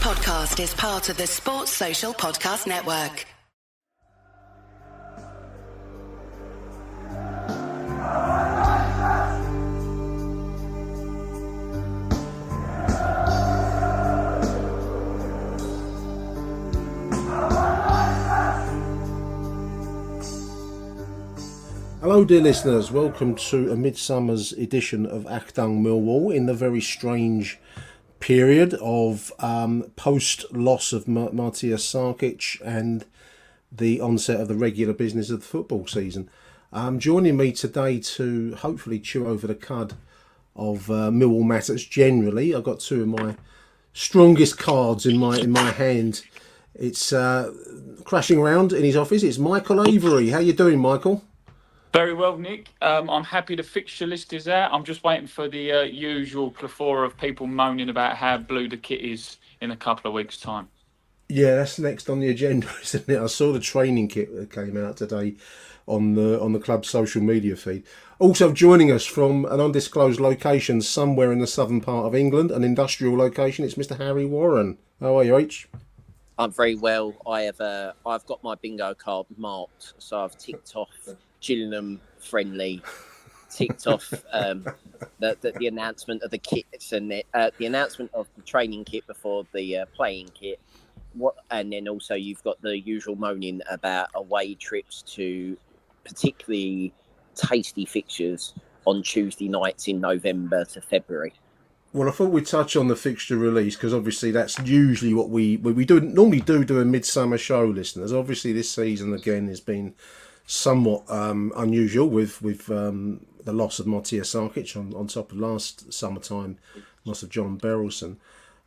podcast is part of the Sports Social Podcast Network. Hello dear listeners, welcome to a Midsummer's edition of Achtung Millwall in the very strange period of post-loss of Matija Sarkic and the onset of the regular business of the football season. Joining me today to hopefully chew over the cud of Millwall matters generally, I've got two of my strongest cards in my hand. It's crashing around in his office. It's Michael Avery. How you doing, Michael? Very well, Nick. I'm happy the fixture list is out. I'm just waiting for the usual plethora of people moaning about how blue the kit is in a couple of weeks' time. Yeah, that's next on the agenda, isn't it? I saw the training kit that came out today on the club's social media feed. Also joining us from an undisclosed location somewhere in the southern part of England, an industrial location, it's Mr. Harry Warren. How are you, H? I'm very well. I've got my bingo card marked, so I've ticked off Gillingham friendly, ticked off the announcement of the kits and the announcement of the training kit before the playing kit. And then also you've got the usual moaning about away trips to particularly tasty fixtures on Tuesday nights in November to February. Well, I thought we'd touch on the fixture release because obviously that's usually what we normally do a midsummer show, listeners. Obviously this season again has been somewhat unusual with the loss of Matija Sarkic on top of last summertime loss of John Berylson.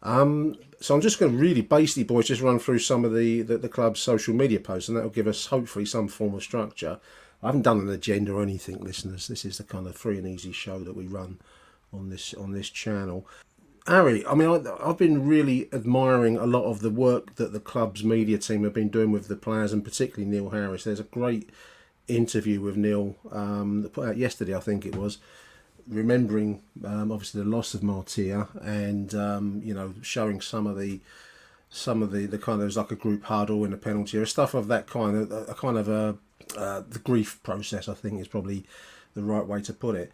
So I'm just going to really basically, boys, just run through some of the club's social media posts, and that will give us hopefully some form of structure. I haven't done an agenda or anything, listeners. This is the kind of free and easy show that we run on this channel. Harry, I mean, I've been really admiring a lot of the work that the club's media team have been doing with the players, and particularly Neil Harris. There's a great interview with Neil that put out yesterday, I think it was, remembering obviously the loss of Matija and showing some of the kind of like a group huddle in a penalty or stuff of that kind of the grief process, I think is probably the right way to put it.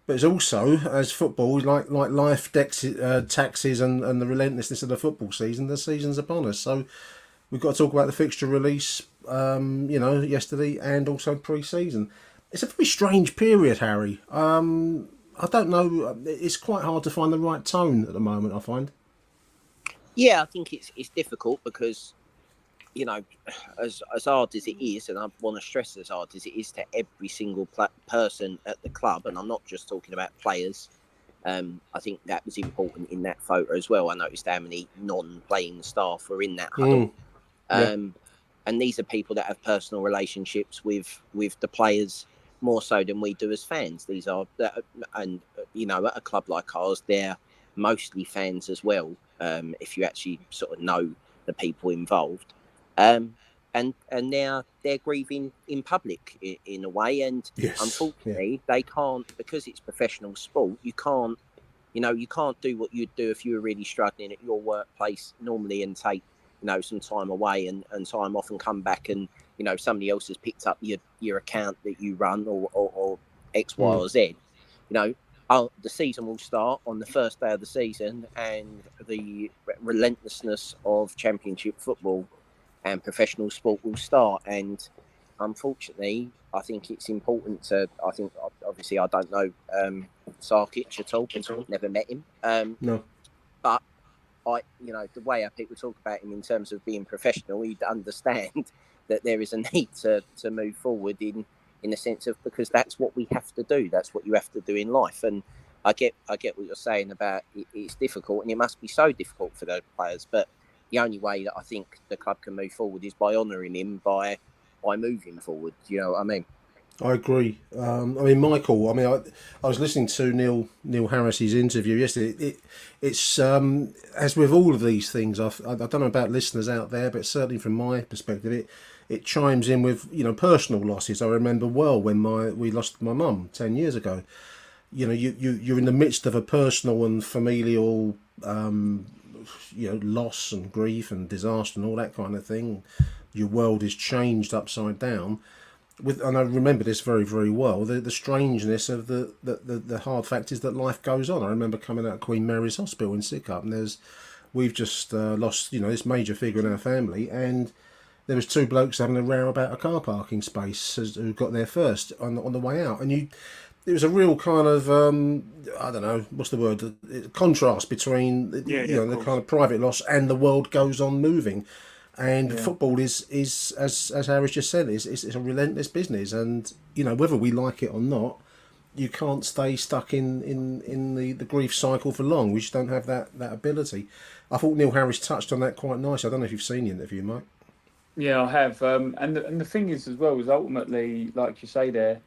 But it's also, as football, like life taxes and the relentlessness of the football season, the season's upon us. So we've got to talk about the fixture release, yesterday and also pre-season. It's a very strange period, Harry. I don't know. It's quite hard to find the right tone at the moment, I find. Yeah, I think it's difficult because, as hard as it is, and I want to stress as hard as it is to every single person at the club, and I'm not just talking about players. I think that was important in that photo as well. I noticed how many non-playing staff were in that huddle. And these are people that have personal relationships with the players more so than we do as fans. These are, and at a club like ours, they're mostly fans as well. If you actually sort of know the people involved. And now they're grieving in public in a way, and unfortunately they can't, because it's professional sport. You can't do what you'd do if you were really struggling at your workplace normally and take some time away and time off and come back and somebody else has picked up your account that you run or X, Y, or Z. The season will start on the first day of the season, and the relentlessness of Championship football and professional sport will start. And unfortunately, I think it's important to. Obviously, I don't know Sarkic at all. Never met him. No. But the way our people talk about him in terms of being professional, you'd understand that there is a need to move forward in the sense of, because that's what we have to do. That's what you have to do in life. And I get what you're saying about it's difficult, and it must be so difficult for those players. But the only way that I think the club can move forward is by honouring him, by moving forward. You know what I mean? I agree. Michael, I was listening to Neil Harris's interview yesterday. It's as with all of these things, I don't know about listeners out there, but certainly from my perspective, it chimes in with personal losses. I remember well when we lost my mum 10 years ago. You're in the midst of a personal and familial loss and grief and disaster and all that kind of thing. Your world is changed upside down. And I remember this very, very well. The strangeness of the hard fact is that life goes on. I remember coming out of Queen Mary's Hospital in Sidcup, and we've just lost this major figure in our family, and there was two blokes having a row about a car parking space who got there first on the way out, and it was a real kind of I don't know what's the word, contrast between the kind of private loss and the world goes on moving. And football is as Harris just said, it's a relentless business, and whether we like it or not, you can't stay stuck in the grief cycle for long. We just don't have that ability. I thought Neil Harris touched on that quite nicely. I don't know if you've seen the interview, Mike. Yeah, I have. And the thing is as well, is ultimately, like you say there,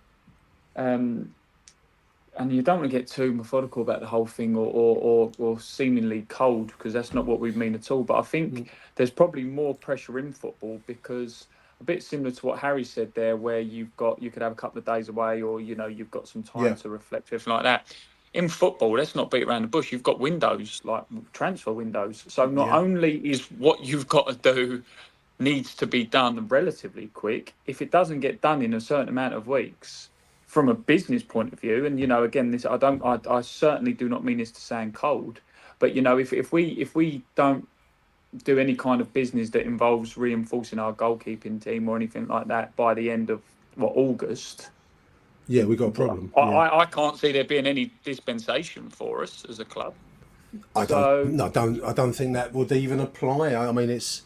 and you don't want to get too methodical about the whole thing or seemingly cold, because that's not what we mean at all. But I think there's probably more pressure in football, because a bit similar to what Harry said there, where you could have a couple of days away, or you've got some time to reflect, everything like that. In football, let's not beat around the bush. You've got windows, like transfer windows. So not only is what you've got to do needs to be done relatively quick, if it doesn't get done in a certain amount of weeks, from a business point of view, and again, this I certainly do not mean this to sound cold, but if we don't do any kind of business that involves reinforcing our goalkeeping team or anything like that by the end of August, we got a problem. I can't see there being any dispensation for us as a club. I don't think that would even apply. I mean, it's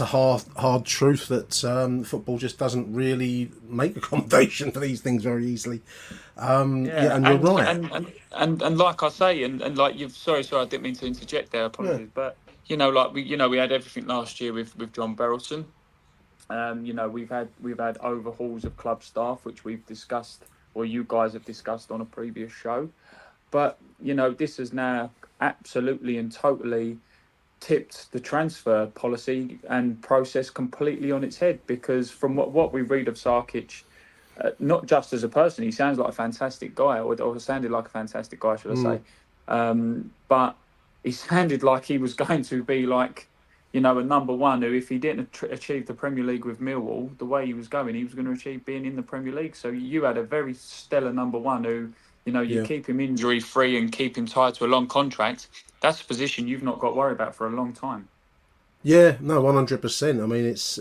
a hard truth that football just doesn't really make accommodation for these things very easily. And you're right. And like I say, and like you've sorry, I didn't mean to interject there. Apologies, but we had everything last year with John Berylson. We've had overhauls of club staff, which we've discussed, or you guys have discussed on a previous show. But this is now absolutely and totally tipped the transfer policy and process completely on its head, because from what we read of Sarkic, not just as a person, he sounds like a fantastic guy, or sounded like a fantastic guy, should I say, but he sounded like he was going to be like a number one who, if he didn't achieve the Premier League with Millwall the way he was going to achieve being in the Premier League. So you had a very stellar number one who you keep him injury free and keep him tied to a long contract. That's a position you've not got to worry about for a long time. Yeah, no, 100%. I mean, it's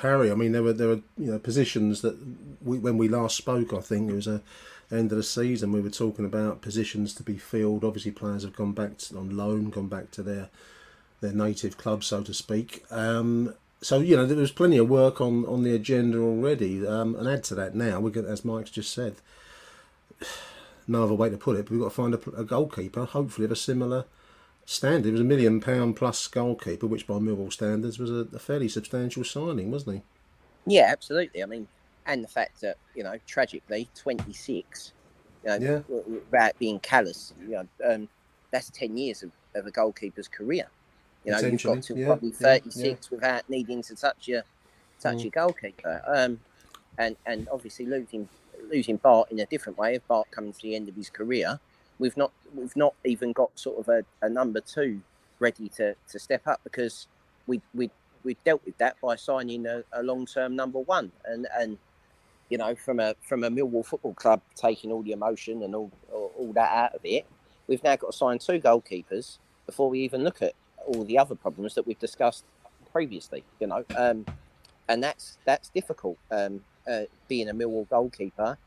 Harry. I mean, there were positions that when we last spoke, I think it was the end of the season, we were talking about positions to be filled. Obviously, players have gone back on loan, gone back to their native club, so to speak. So there was plenty of work on the agenda already. And add to that now, as Mike's just said, no other way to put it, but we've got to find a goalkeeper, hopefully of a similar standard. It was £1 million plus goalkeeper, which by Millwall standards was a fairly substantial signing, wasn't he? Yeah, absolutely. I mean, and the fact that, tragically, 26, without being callous, that's 10 years of a goalkeeper's career. You've got to probably 36 without needing to touch your goalkeeper. And obviously losing Bart in a different way. If Bart comes to the end of his career, we've not even got sort of a number two ready to step up, because we dealt with that by signing a long-term number one, and from a Millwall Football Club taking all the emotion and all that out of it, we've now got to sign two goalkeepers before we even look at all the other problems that we've discussed previously. And that's difficult. Being a Millwall goalkeeper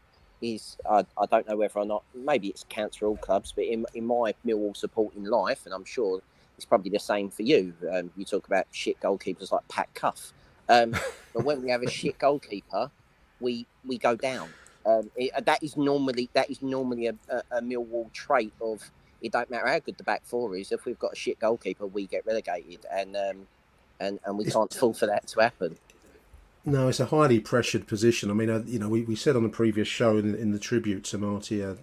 is, I don't know whether or not, maybe it's counts for all clubs, but in my Millwall supporting life, and I'm sure it's probably the same for you, you talk about shit goalkeepers like Pat Cuff, but when we have a shit goalkeeper, we go down. That is normally a Millwall trait of, it don't matter how good the back four is, if we've got a shit goalkeeper, we get relegated, and we can't fall for that to happen. No, it's a highly pressured position. I mean, we said on the previous show in the tribute to Matija,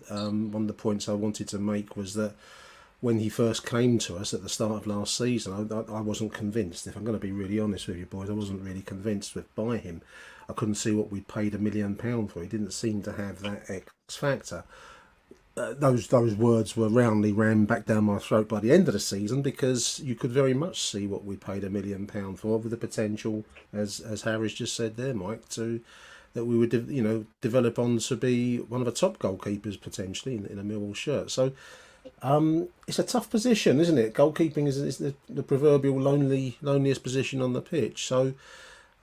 one of the points I wanted to make was that when he first came to us at the start of last season, I wasn't convinced. If I'm going to be really honest with you boys, I wasn't really convinced by him. I couldn't see what we'd paid £1 million for. He didn't seem to have that X factor. those words were roundly rammed back down my throat by the end of the season, because you could very much see what we paid £1 million for, with the potential, as Harry's just said there, Mike, to that we would develop on to be one of the top goalkeepers potentially in a Millwall shirt. So it's a tough position, isn't it? Goalkeeping is the proverbial loneliest position on the pitch. So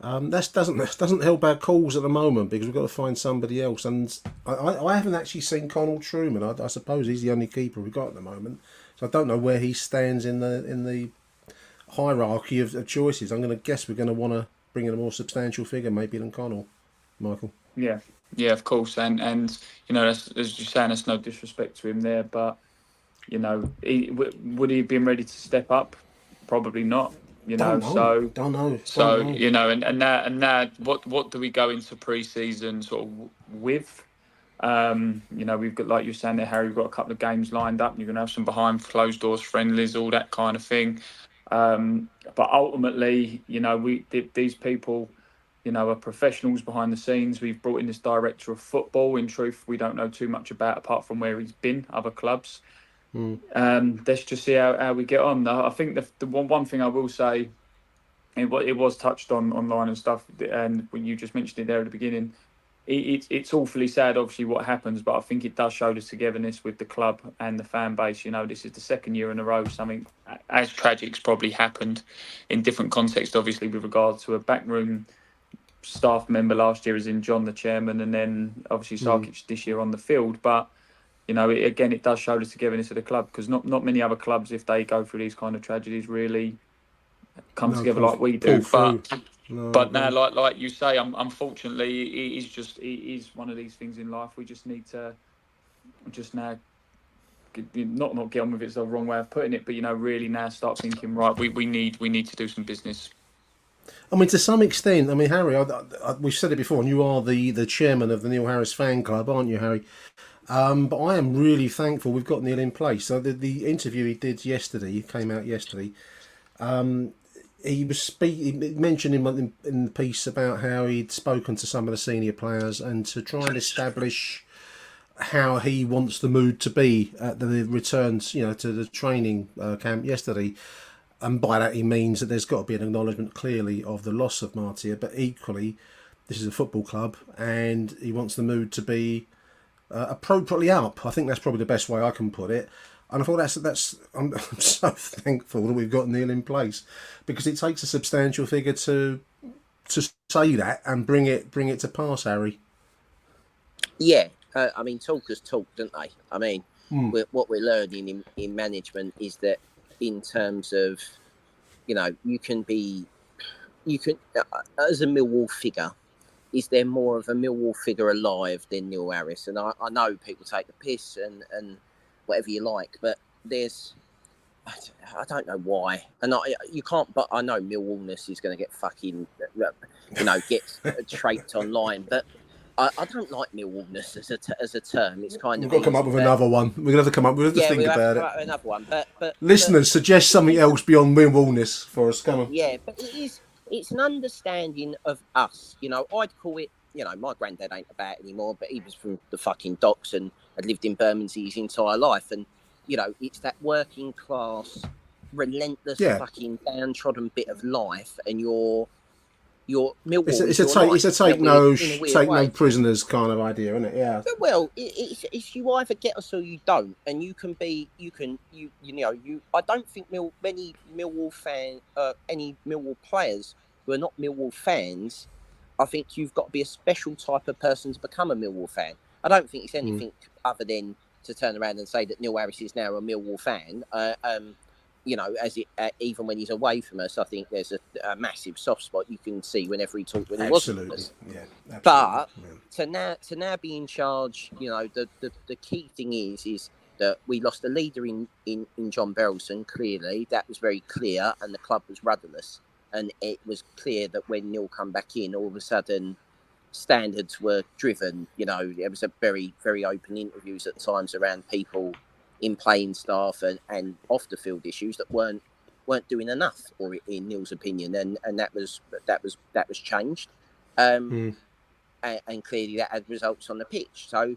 that doesn't help our cause at the moment, because we've got to find somebody else. And I haven't actually seen Connell Truman. I suppose he's the only keeper we've got at the moment. So I don't know where he stands in the hierarchy of choices. I'm going to guess we're going to want to bring in a more substantial figure maybe than Connell, Michael. Yeah, of course, and that's, as you're saying, that's no disrespect to him there, but would he have been ready to step up? Probably not. Don't know. And now, what do we go into pre-season sort of with? We've got, like you're saying there, Harry, we've got a couple of games lined up. You're going to have some behind closed doors friendlies, all that kind of thing. But ultimately, these people, are professionals behind the scenes. We've brought in this director of football. In truth, we don't know too much about, apart from where he's been, other clubs. Let's just see how we get on. I think the one thing I will say, it was touched on online and stuff, and when you just mentioned it there at the beginning, it's awfully sad, obviously, what happens, but I think it does show the togetherness with the club and the fan base. This is the second year in a row something as tragic's probably happened, in different contexts, obviously, with regard to a backroom staff member last year, as in John, the chairman, and then obviously Sarkic this year on the field. But it does show the togetherness of the club, because not many other clubs, if they go through these kind of tragedies, really come together like we do. But now, like you say, unfortunately, it is one of these things in life. We just need to now not get on with it. It's the wrong way of putting it, but really now start thinking, right, we need to do some business. I mean, to some extent, Harry, we've said it before, and you are the chairman of the Neil Harris fan club, aren't you, Harry? But I am really thankful we've got Neil in place. So the interview he did yesterday, came out yesterday, he mentioned in the piece about how he'd spoken to some of the senior players, and to try and establish how he wants the mood to be at the returns, to the training camp yesterday. And by that he means that there's got to be an acknowledgement clearly of the loss of Matija, but equally this is a football club and he wants the mood to be appropriately up. I think that's probably the best way I can put it. And I thought I'm so thankful that we've got Neil in place, because it takes a substantial figure to say that and bring it to pass, Harry. Yeah, talkers talk, don't they? What we're learning in management is that, in terms of, you can as a Millwall figure, is there more of a Millwall figure alive than Neil Harris? And I know people take the piss and whatever you like, but I don't know why. And you can't, but I know Millwallness is going to get fucking, get trapped online, but I don't like Millwallness as a term. It's kind of. We've got to come up with another one. We're going to have to come up. We'll have to think about it. Another one, but listeners, suggest something else beyond Millwallness for us. Come on. Yeah, but it's an understanding of us. I'd call it. My granddad ain't about anymore, but he was from the fucking docks and had lived in Bermondsey his entire life, and it's that working class, relentless, fucking downtrodden bit of life, and your Millwall. It's a take no prisoners kind of idea, isn't it? Yeah. Well, it's you either get us or you don't, and I don't think any Millwall players who are not Millwall fans. I think you've got to be a special type of person to become a Millwall fan. I don't think it's anything other than to turn around and say that Neil Harris is now a Millwall fan. Even when he's away from us, I think there's a massive soft spot you can see whenever he talked when he wasn't with us. Yeah, absolutely. But to now be in charge, the key thing is that we lost a leader in John Berylson. Clearly, that was very clear, and the club was rudderless. And it was clear that when Neil come back in, all of a sudden standards were driven. There was a very, very open interviews at times around people in playing staff and off the field issues that weren't doing enough, or in Neil's opinion, and that was changed, and clearly that had results on the pitch. So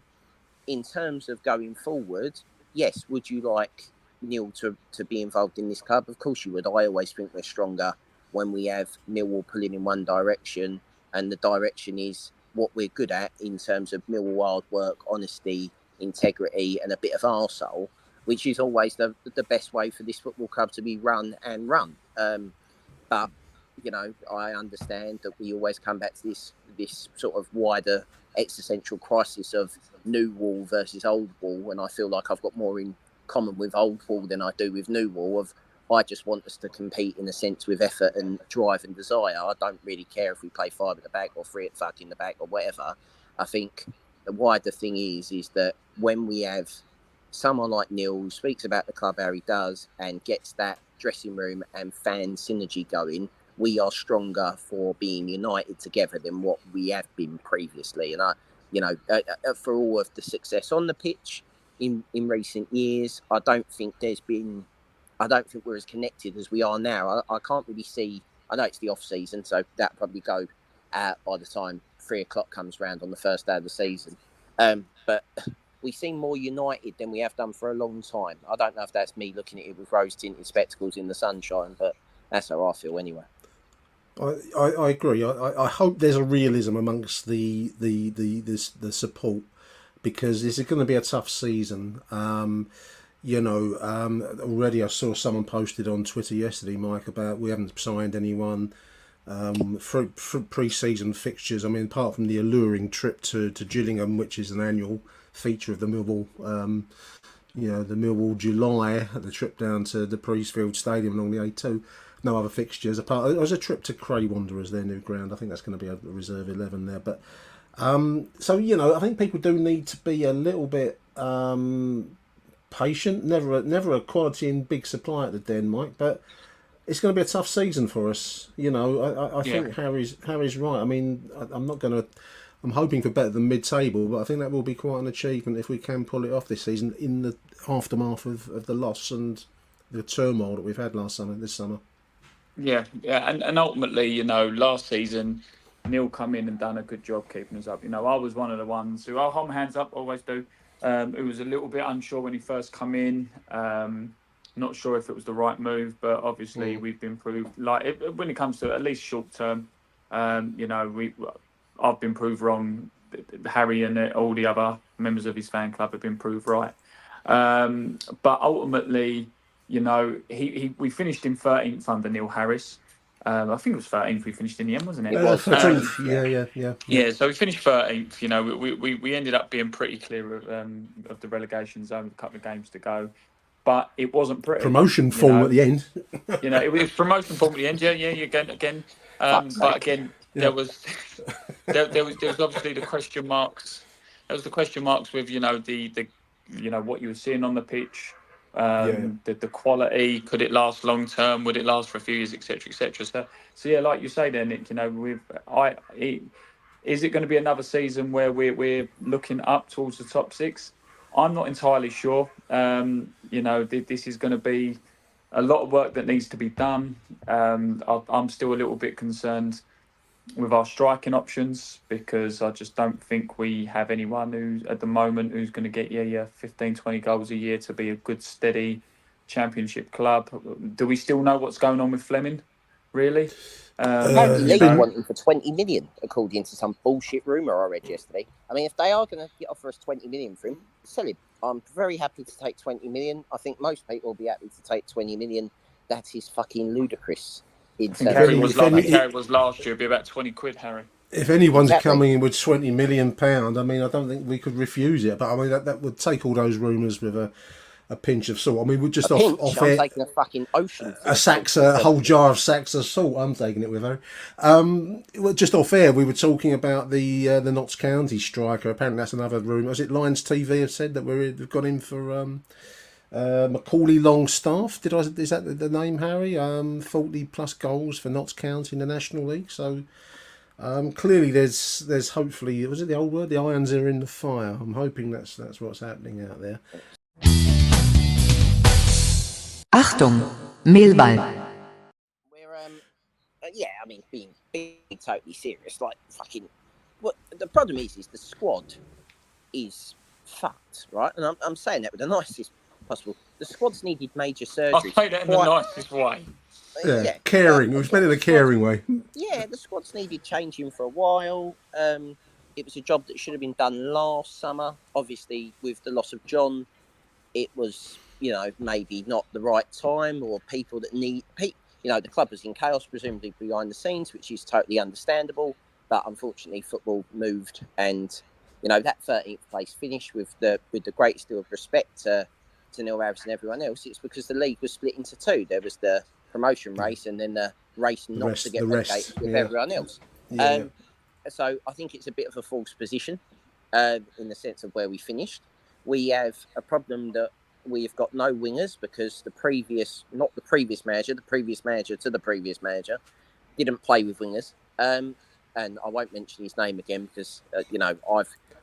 in terms of going forward, yes, would you like Neil to be involved in this club? Of course you would. I always think we're stronger when we have Millwall pulling in one direction, and the direction is what we're good at in terms of Millwall hard work, honesty, integrity, and a bit of arsehole, which is always the best way for this football club to be run and run. But you know, I understand that we always come back to this sort of wider existential crisis of new wall versus old wall, and I feel like I've got more in common with old wall than I do with new wall. Of I just want us to compete in a sense with effort and drive and desire. I don't really care if we play 5 at the back or 3 at fuck in the back or whatever. I think the wider thing is that when we have someone like Neil who speaks about the club how he does and gets that dressing room and fan synergy going, we are stronger for being united together than what we have been previously. And for all of the success on the pitch in recent years, I don't think we're as connected as we are now. I can't really see. I know it's the off season, so that probably go out by the time 3 o'clock comes round on the first day of the season. But we seem more united than we have done for a long time. I don't know if that's me looking at it with rose-tinted spectacles in the sunshine, but that's how I feel anyway. I agree. I hope there's a realism amongst the support, because this is going to be a tough season. Already I saw someone posted on Twitter yesterday, Mike, about we haven't signed anyone for pre-season fixtures. I mean, apart from the alluring trip to Gillingham, which is an annual feature of the Millwall, the Millwall July, the trip down to the Priestfield Stadium along the A2. No other fixtures. Apart, it was a trip to Cray Wanderers, their new ground. I think that's going to be a reserve 11 there. But I think people do need to be a little bit patient. Never a quality and big supply at the Den, Mike. But it's going to be a tough season for us. I think Harry's right. I mean, I'm hoping for better than mid-table, but I think that will be quite an achievement if we can pull it off this season in the aftermath of the loss and the turmoil that we've had this summer. Yeah, and ultimately, last season, Neil come in and done a good job keeping us up. I was one of the ones who, I'll hold my hands up, always do, who was a little bit unsure when he first come in. Not sure if it was the right move, but obviously we've been proved, when it comes to at least short term, I've been proved wrong. Harry and all the other members of his fan club have been proved right. But ultimately, we finished in 13th under Neil Harris. I think it was 13th we finished in the end, wasn't it? It was 13th. Yeah. So we finished 13th. We ended up being pretty clear of the relegation zone with a couple of games to go. But it wasn't pretty. Promotion form at the end. It was promotion form at the end. Yeah, again. But again, there was obviously the question marks. There was the question marks with the what you were seeing on the pitch. The quality, could it last long term? Would it last for a few years, etc., etc. So yeah, like you say there, Nick. Is it going to be another season where we're looking up towards the top 6? I'm not entirely sure. This is going to be a lot of work that needs to be done. I'm still a little bit concerned with our striking options, because I just don't think we have anyone who's at the moment who's going to get 15, 20 goals a year to be a good, steady championship club. Do we still know what's going on with Fleming, really? Apparently Leeds want him for 20 million, according to some bullshit rumour I read yesterday. I mean, if they are going to offer us 20 million for him, sell him. I'm very happy to take 20 million. I think most people will be happy to take 20 million. That is fucking ludicrous. Harry was last year. It'd be about 20 quid, Harry. If anyone's coming in with £20 million, I mean, I don't think we could refuse it. But I mean, that would take all those rumours with a pinch of salt. I mean, we're just off I'm taking a fucking ocean. A whole jar of Saxa salt. I'm taking it with her. Just off air, we were talking about the Notts County striker. Apparently, that's another rumour. Was it Lions TV have said that we've got in for Macaulay Longstaff? Is that the name, Harry? 40 plus goals for Notts County in the National League. So clearly, there's hopefully, was it the old word? The irons are in the fire. I'm hoping that's what's happening out there. Achtung, Millwall. We're being totally serious, like fucking. What the problem is the squad is fucked, right? And I'm saying that with the nicest possible. The squad's needed major I'll surgery. say that in the nicest way. Yeah, caring. It was meant in a caring way. Yeah, the squad's needed changing for a while. It was a job that should have been done last summer. Obviously, with the loss of John, it was, maybe not the right time, or people that need, the club was in chaos, presumably behind the scenes, which is totally understandable. But unfortunately, football moved, and that 13th place finish, with the greatest deal of respect to Neil Harris and everyone else, it's because the league was split into two. There was the promotion race, and then the race not to get relegated with everyone else. Yeah. So I think it's a bit of a false position in the sense of where we finished. We have a problem that we have got no wingers, because the previous manager to the previous manager didn't play with wingers. And I won't mention his name again, because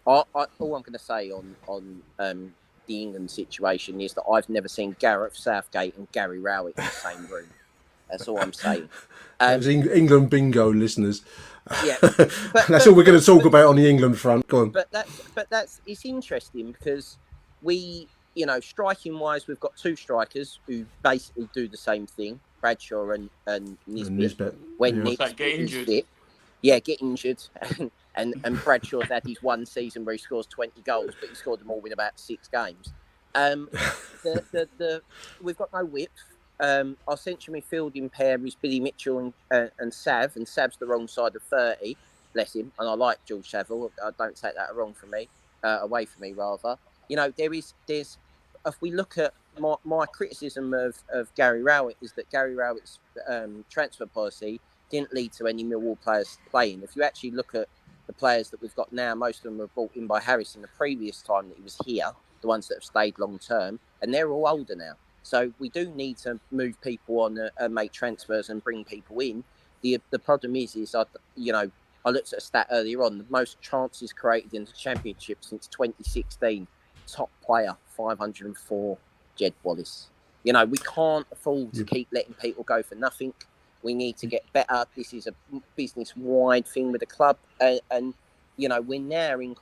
all I'm going to say on the England situation is that I've never seen Gareth Southgate and Gary Rowett in the same room. That's all I'm saying. That was England bingo, listeners. Yeah, that's all we're going to talk about on the England front. Go on. But it's interesting, because we, striking wise, we've got two strikers who basically do the same thing, Bradshaw and Nisbet. When Nick is fit, get injured, and Bradshaw's had his one season where he scores 20 goals, but he scored them all in about 6 games. We've got no width. Our central midfielding pair is Billy Mitchell and Sav, and Sav's the wrong side of 30, bless him. And I like George Saville. I don't take that away from me, rather. There's if we look at my criticism of Gary Rowett, is that Gary Rowett's transfer policy didn't lead to any Millwall players playing. If you actually look at the players that we've got now, most of them were brought in by Harris in the previous time that he was here, the ones that have stayed long term, and they're all older now. So we do need to move people on and make transfers and bring people in. The problem is I looked at a stat earlier on. The most chances created in the Championship since 2016. Top player, 504, Jed Wallace. We can't afford to keep letting people go for nothing. We need to get better. This is a business-wide thing with the club. And we're now in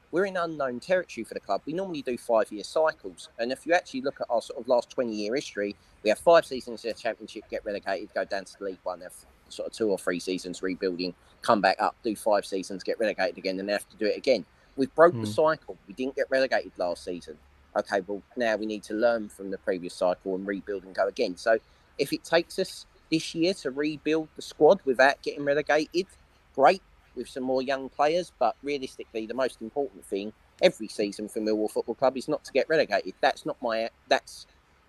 we're in unknown territory for the club. We normally do 5-year cycles. And if you actually look at our sort of last 20-year history, we have 5 seasons in the Championship, get relegated, go down to the League One, have sort of 2 or 3 seasons rebuilding, come back up, do 5 seasons, get relegated again, and have to do it again. We've broke the cycle. We didn't get relegated last season. Okay, well, now we need to learn from the previous cycle and rebuild and go again. So if it takes us this year to rebuild the squad without getting relegated, great, with some more young players. But realistically, the most important thing every season for Millwall Football Club is not to get relegated. That's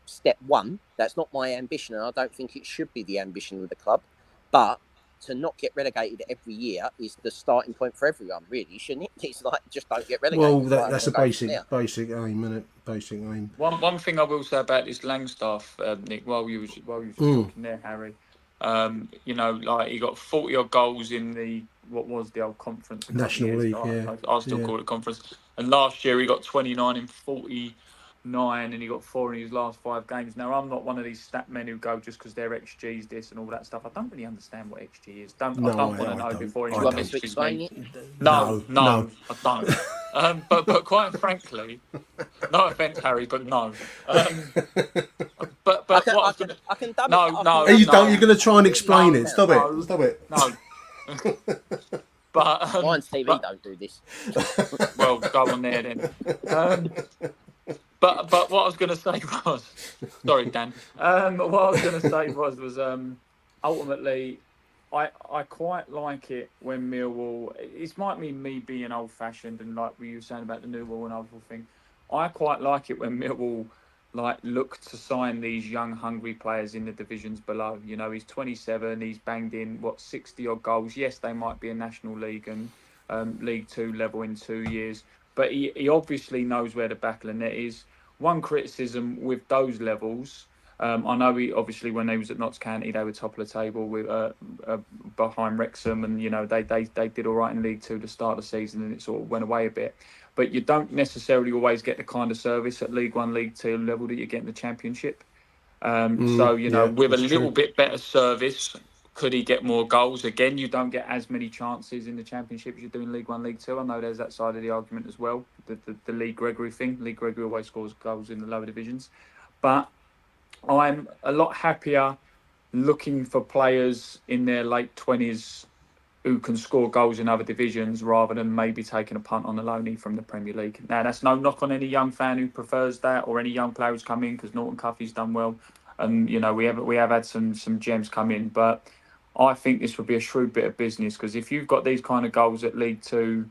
step one. That's not my ambition, and I don't think it should be the ambition of the club. But to not get relegated every year is the starting point for everyone, really, shouldn't it? It's like, just don't get relegated. Well, that's a basic aim, isn't it? Basic aim. One thing I will say about this Langstaff, Nick, while you was talking there, Harry, he got 40 odd goals in the what was the old conference, National League. I still call it conference. And last year he got 29 in 49, and he got 4 in his last 5 games. Now, I'm not one of these stat men who go just because their XG's this and all that stuff. I don't really understand what XG is. I don't want to know before anyone mentions me. No, I don't. But quite frankly, no offence, Harry, but no. But what I can dumb it. No. You're going to try and explain it. Stop it. No. But Mine's TV don't do this. Well, go on there then. But what I was going to say was, sorry, Dan. What I was going to say was ultimately, I quite like it when Millwall. It might be me being old-fashioned and like we were saying about the new wall and other thing. I quite like it when Millwall look to sign these young, hungry players in the divisions below. He's 27. He's banged in 60 odd goals. Yes, they might be a National League and League Two level in 2 years, but he obviously knows where the back of the net is. One criticism with those levels, I know obviously when they was at Notts County, they were top of the table with behind Wrexham, and they did all right in League Two to start the season, and it sort of went away a bit. But you don't necessarily always get the kind of service at League One, League Two level that you get in the Championship. With a little bit better service Could he get more goals? Again, you don't get as many chances in the Championship as you do in League One, League Two. I know there's that side of the argument as well, the Lee Gregory thing. Lee Gregory always scores goals in the lower divisions. But I'm a lot happier looking for players in their late 20s who can score goals in other divisions rather than maybe taking a punt on the loanee from the Premier League. Now, that's no knock on any young fan who prefers that or any young player who's come in, because Norton Cuffy's done well. And, you know, we have had some gems come in. But I think this would be a shrewd bit of business, because if you've got these kind of goals at League Two,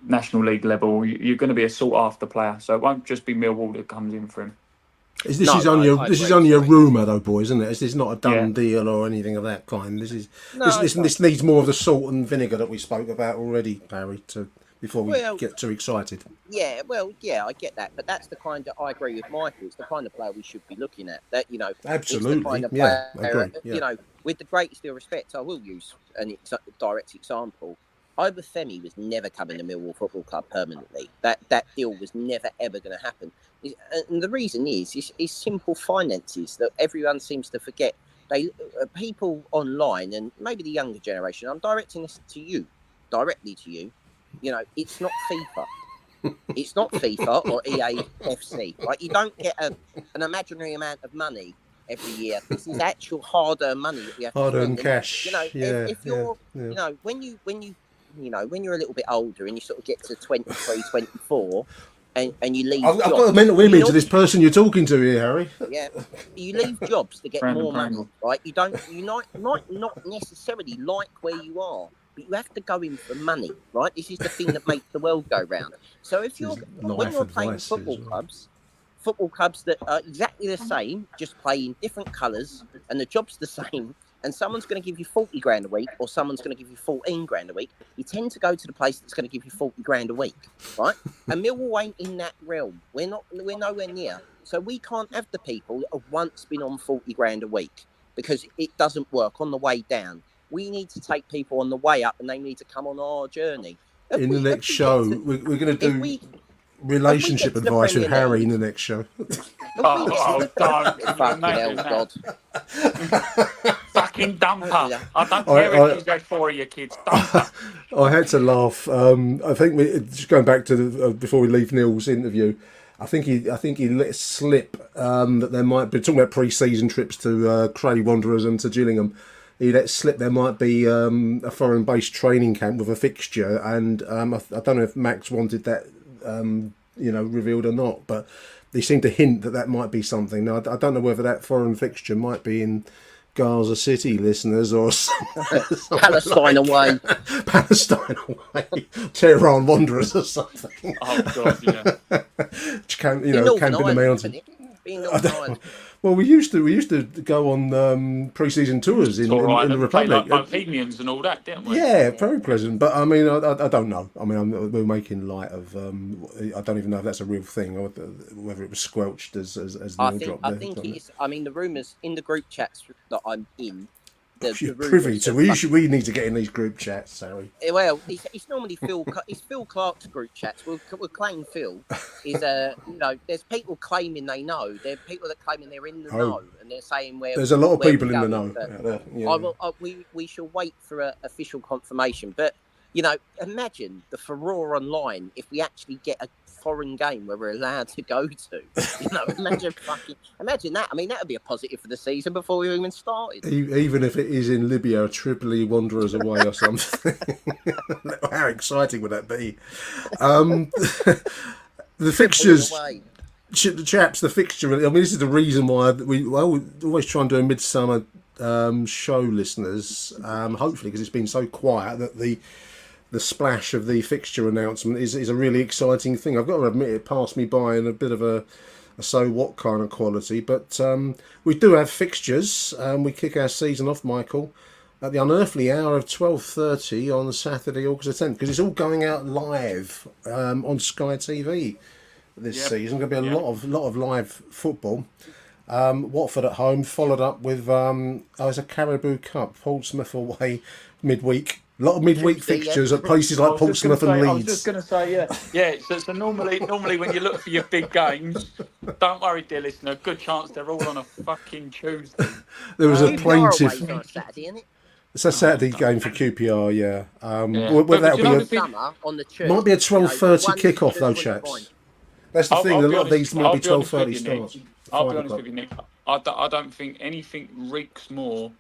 National League level, you're going to be a sought-after player. So it won't just be Millwall that comes in for him. This is only a rumour, though, boys, isn't it? This is not a done deal or anything of that kind. This needs more of the salt and vinegar that we spoke about already, Barry, before we get too excited. Yeah, I get that, but that's the kind of, I agree with Michael. It's the kind of player we should be looking at. That, you know, absolutely, it's the kind of player, I agree. You know, with the greatest deal of respect, I will use a direct example. Obafemi was never coming to Millwall Football Club permanently. That deal was never ever going to happen. And the reason is simple finances that everyone seems to forget. People online, and maybe the younger generation, I'm directing this directly to you. You know, it's not FIFA. It's not FIFA or EA FC. Right? You don't get an imaginary amount of money every year. This is actual hard-earned money that we have to spend. Hard-earned cash. You know, if you're, you know, when you're a little bit older and you sort of get to 23, 24, and you leave I've jobs, got a mental image of this person you're talking to here, Harry. Yeah, you leave jobs to get more money, right? You might not necessarily like where you are, but you have to go in for money, right? This is the thing that makes the world go round. So when you're playing football clubs that are exactly the same, just play in different colours, and the job's the same, and someone's going to give you 40 grand a week, or someone's going to give you 14 grand a week, you tend to go to the place that's going to give you 40 grand a week, right? And Millwall ain't in that realm. We're nowhere near. So we can't have the people that have once been on 40 grand a week, because it doesn't work on the way down. We need to take people on the way up, and they need to come on our journey. In the next show, we're going to do relationship advice with Harry in the next show. Don't. Fucking hell, God. Fucking dumper. I don't care if you go for your kids. Dumper. I had to laugh. I think just going back to before we leave Neil's interview, I think he let slip that there might be, talking about pre-season trips to Crawley Wanderers and to Gillingham. He let slip there might be a foreign-based training camp with a fixture, and I don't know if Max wanted that revealed or not, but they seem to hint that might be something. Now, I don't know whether that foreign fixture might be in Gaza City, listeners, or Palestine away. Palestine away. Tehran Wanderers or something. Oh, God, yeah. Camp in the mountains. Well, we used to go on pre-season tours in the Republic, like Bohemians and all that, didn't we? Yeah, very pleasant. But I mean, I don't know. I mean, we're making light of. I don't even know if that's a real thing, or whether it was squelched as Neil dropped there. I think it's. I mean, the rumours in the group chats that I'm in. You're privy to. We need to get in these group chats, Harry. Well, it's normally Phil. It's Phil Clark's group chats. We'll claim Phil is there's people claiming they know. There are people that claiming they're in the know, and they're saying where. There's a lot of people in the know. Yeah. We shall wait for official confirmation, but imagine the furore online if we actually get a foreign game where we're allowed to go to. Imagine that. I mean, that would be a positive for the season before we even started. Even if it is in Libya, Tripoli Wanderers away or something. How exciting would that be? The fixtures, chaps. The fixture. I mean, this is the reason why we always try and do a Midsummer show, listeners. Hopefully, because it's been so quiet that the splash of the fixture announcement is a really exciting thing. I've got to admit, it passed me by in a bit of a so what kind of quality. But we do have fixtures. We kick our season off, Michael, at the unearthly hour of 12:30 on Saturday, August the 10th, because it's all going out live on Sky TV this season. There's going to be a lot of live football. Watford at home, followed up with it's a Caribou Cup, Portsmouth away midweek. A lot of midweek fixtures at places like Portsmouth and Leeds. I was just going to say, yeah. So normally when you look for your big games, don't worry, dear listener. Good chance they're all on a fucking Tuesday. There was a plaintiff. On Saturday, isn't it? It's a Saturday game for QPR, yeah. Yeah. Well, But that'll you know be the thing- Summer on the tube. might be a you know, 12:30 one kick-off, just though, wouldn't chaps. find- That's the thing. A be lot of honest- these might I'll be be honest 12:30 with you, Nick. starts. I'll 5 be honest o'clock. with you, Nick. I don't think anything reeks more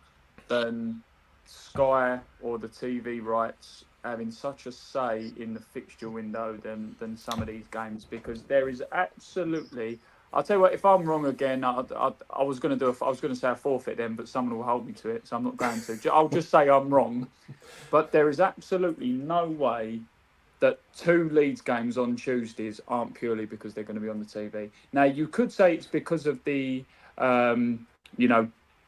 than Sky or the TV rights having such a say in the fixture window than some of these games, because there is absolutely. I'll tell you what. If I'm wrong again, I was going to I was going to say a forfeit then, but someone will hold me to it, so I'm not going to. I'll just say I'm wrong, but there is absolutely no way that 2 Leeds games on Tuesdays aren't purely because they're going to be on the TV. Now, you could say it's because of the,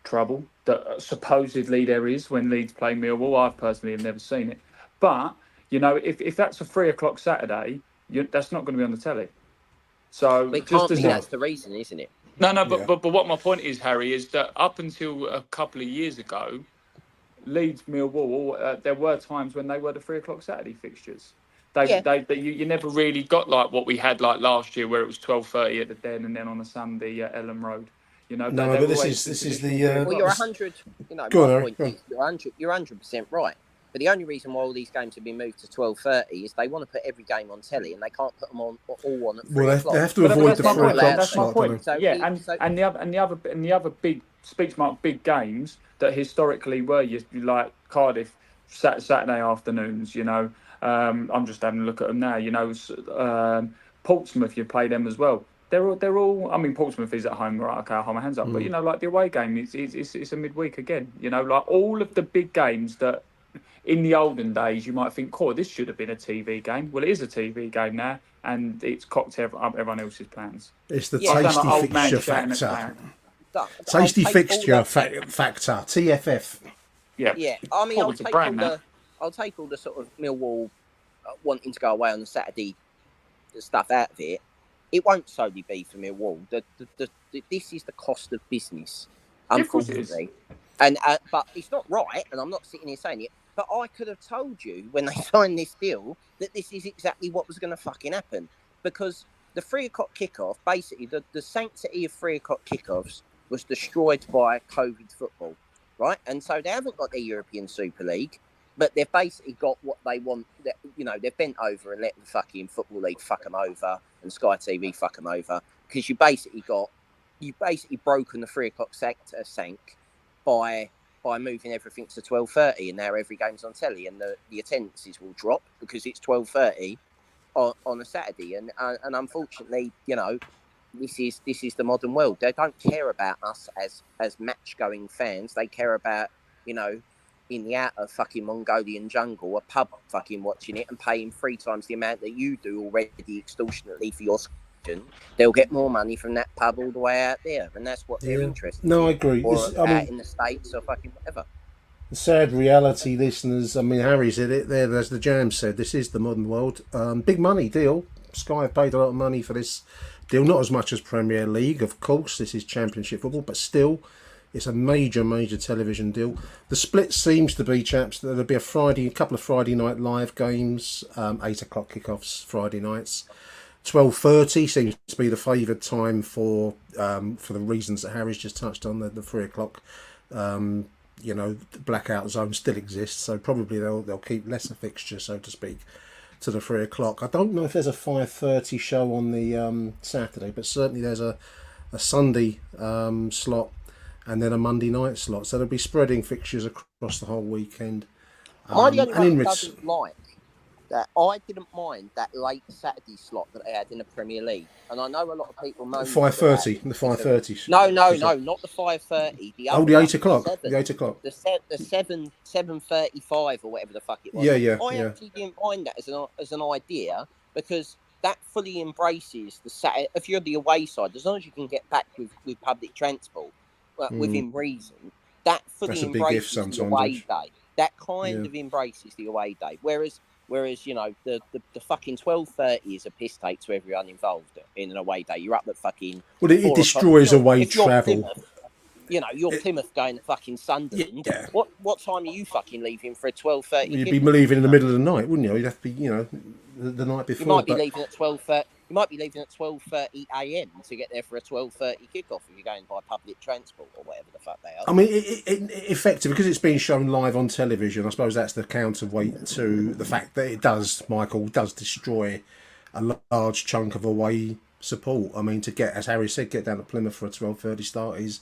trouble that supposedly there is when Leeds play Millwall. I personally have never seen it. But, if that's a 3 o'clock Saturday, that's not going to be on the telly. So But it just can't as be. That's the reason, isn't it? No, Yeah. but what my point is, Harry, is that up until a couple of years ago, Leeds Millwall, there were times when they were the 3 o'clock Saturday fixtures. You never really got like what we had like last year, where it was 12:30 at the Den and then on a Sunday at Ellen Road. No, but this is the. Well, you're 100. My Go on, Harry, point go on. is you're 100% right. But the only reason why all these games have been moved to 12:30 is they want to put every game on telly, and they can't put them on all on at 3 Well, o'clock. they have to But avoid the that's 3 my point. o'clock That's my slot, don't point. they? So Yeah, it- and the other big speech mark big games that historically were you like Cardiff Saturday afternoons. I'm just having a look at them now. Portsmouth, you play them as well. They're all. I mean, Portsmouth is at home, right? Okay, I'll hold my hands up. But like the away game, it's a midweek again. Like all of the big games that in the olden days you might think, "Cool, this should have been a TV game." Well, it is a TV game now, and it's cocked up everyone else's plans. It's the Yeah. I sound tasty like old man fixture shouting at factor. town. Tasty I'll take fixture all that- factor. TFF. Yeah, Yeah, I mean, Forward to brand now. I'll take all the sort of Millwall wanting to go away on the Saturday stuff out of it. It won't solely be for Millwall. This is the cost of business, Yeah, of course it is. unfortunately. And but it's not right, and I'm not sitting here saying it. But I could have told you when they signed this deal that this is exactly what was going to fucking happen, because the 3 o'clock kickoff, basically, the sanctity of 3 o'clock kickoffs was destroyed by COVID football, right? And so they haven't got their European Super League, but they've basically got what they want. They've bent over and let the fucking Football League fuck them over and Sky TV fuck them over, because you've basically broken the 3 o'clock sector sank by moving everything to 12:30, and now every game's on telly, and the attendances will drop because it's 12:30 on a Saturday, and unfortunately, this is the modern world. They don't care about us as match going fans. They care about in the outer fucking Mongolian jungle, a pub fucking watching it and paying 3 times the amount that you do already extortionately for your subscription. They'll get more money from that pub all the way out there, and that's what they're interested in. No, I agree. Or This- in the States or fucking whatever. The sad reality, listeners. I mean, Harry said it there. As the Jam said, this is the modern world. Big money deal. Sky have paid a lot of money for this deal. Not as much as Premier League, of course. This is Championship football, but still, it's a major television deal. The split seems to be, chaps, that there'll be a couple of Friday night live games, 8 o'clock kickoffs Friday nights. 12:30 seems to be the favoured time for the reasons that Harry's just touched on. The 3 o'clock. The blackout zone still exists, so probably they'll keep lesser fixture, so to speak, to the 3 o'clock. I don't know if there's a 5:30 show on the Saturday, but certainly there's a Sunday slot and then a Monday night slot. So they'll be spreading fixtures across the whole weekend. Am I the only and one in who Ritz- doesn't like that? I didn't mind that late Saturday slot that they had in the Premier League, and I know a lot of people moan. 5:30, the 5:30. No, not the 5:30. The other Oh, the one, 8 o'clock. 7. The 8 o'clock. The 7:35 or whatever the fuck it was. Yeah. I actually didn't mind that as an idea, because that fully embraces the Saturday. If you're the away side, as long as you can get back with public transport, within reason, that fully That's a big if embraces sometimes, the away Rich. day. That kind of embraces the away day. Whereas the fucking 12:30 is a piss take to everyone involved in an away day. You're up at fucking. Well, it 4 o'clock. destroys away If you're travel. Plymouth, you're Plymouth going to fucking Sunderland. Yeah. What time are you fucking leaving for a 12:30? You'd be leaving in the middle of the night, wouldn't you? You'd have to be, the night You before. might be but- leaving at 12:30. You might be leaving at 12:30 a.m. to get there for a 12:30 kickoff if you're going by public transport or whatever the fuck they are. I mean, effective because it's being shown live on television. I suppose that's the counterweight to the fact that it does destroy a large chunk of away support. I mean, to get, as Harry said, get down to Plymouth for a 12:30 start is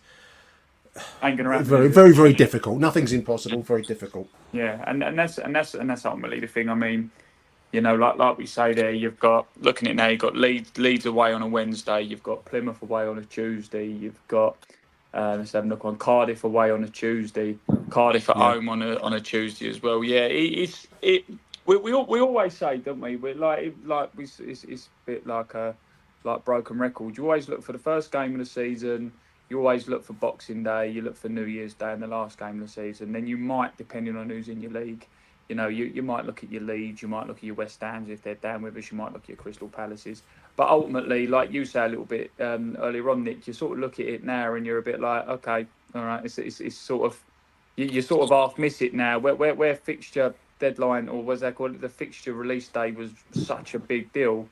ain't gonna happen. very, very, very difficult. Nothing's impossible. Very difficult. Yeah, and that's ultimately the thing. I mean, you know, like we say there, you've got, looking at it now, you've got Leeds away on a Wednesday, you've got Plymouth away on a Tuesday, you've got let's have a look on Cardiff away on a Tuesday, Cardiff at home on a Tuesday as well. Yeah, we always say, don't we? We're it's a bit like broken record. You always look for the first game of the season. You always look for Boxing Day. You look for New Year's Day and the last game of the season. Then you might, depending on who's in your league, you know, you might look at your Leeds, you might look at your West Hams if they're down with us, you might look at your Crystal Palaces. But ultimately, like you say a little bit earlier on, Nick, you sort of look at it now and you're a bit like, okay, all right, it's sort of, you sort of half miss it now. Where fixture deadline, or what's that called, the fixture release day was such a big deal.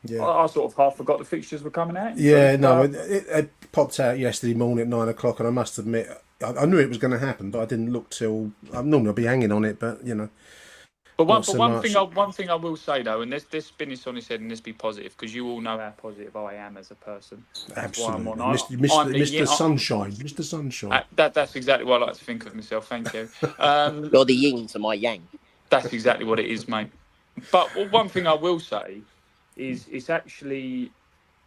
Yeah. I sort of half forgot the fixtures were coming out. Yeah, no, it popped out yesterday morning at 9 o'clock, and I must admit, I knew it was going to happen, but I didn't look till. Normally I'll be hanging on it, but you know. But one thing I will say though, and let's spin this on his head and let's be positive, because you all know how positive I am as a person. Absolutely, Mr. Sunshine, Mr. Sunshine. That's exactly what I like to think of myself. Thank you. You're the yin to my yang. That's exactly what it is, mate. But one thing I will say is it's actually,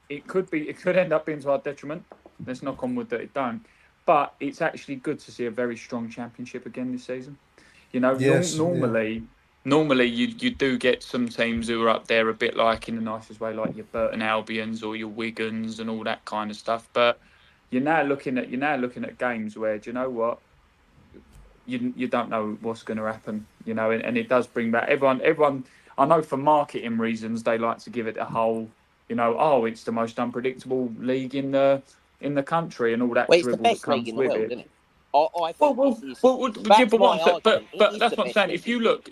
it could end up being to our detriment. Let's knock on wood that it don't. But it's actually good to see a very strong championship again this season. You know, normally you do get some teams who are up there a bit like, in the nicest way, like your Burton Albions or your Wigans and all that kind of stuff. But you're now looking at games where, do you know what? You don't know what's going to happen, you know, and it does bring back everyone. I know for marketing reasons they like to give it a whole, you know, oh, it's the most unpredictable league in the country and all that. Well, it's the best league in the world, isn't it? But that's what I'm saying. If you look,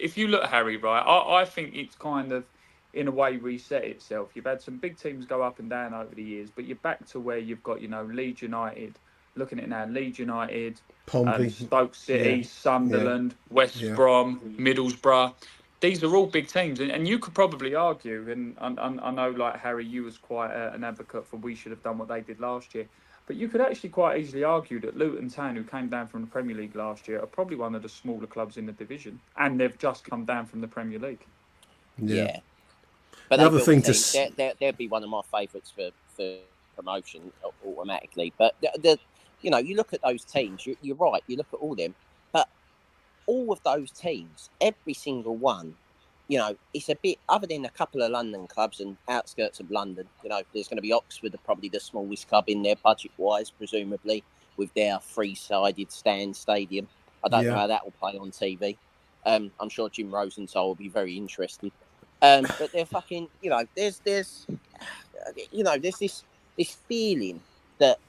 Harry, right, I think it's kind of, in a way, reset itself. You've had some big teams go up and down over the years, but you're back to where you've got, you know, Leeds United. Looking at it now, Leeds United, Stoke City, Sunderland, West Brom, Middlesbrough. These are all big teams, and you could probably argue, and I know, like Harry, you was quite an advocate for we should have done what they did last year, but you could actually quite easily argue that Luton Town, who came down from the Premier League last year, are probably one of the smaller clubs in the division, and they've just come down from the Premier League. Yeah. But another thing they'd be one of my favourites for promotion automatically. But you know, you look at those teams, you're right, you look at all them, but all of those teams, every single one, you know, it's a bit, other than a couple of London clubs and outskirts of London, you know, there's going to be Oxford, probably the smallest club in there, budget-wise, presumably, with their three-sided stand stadium. I don't know how that will play on TV. I'm sure Jim Rosenthal will be very interested. But they're fucking, you know, there's this feeling that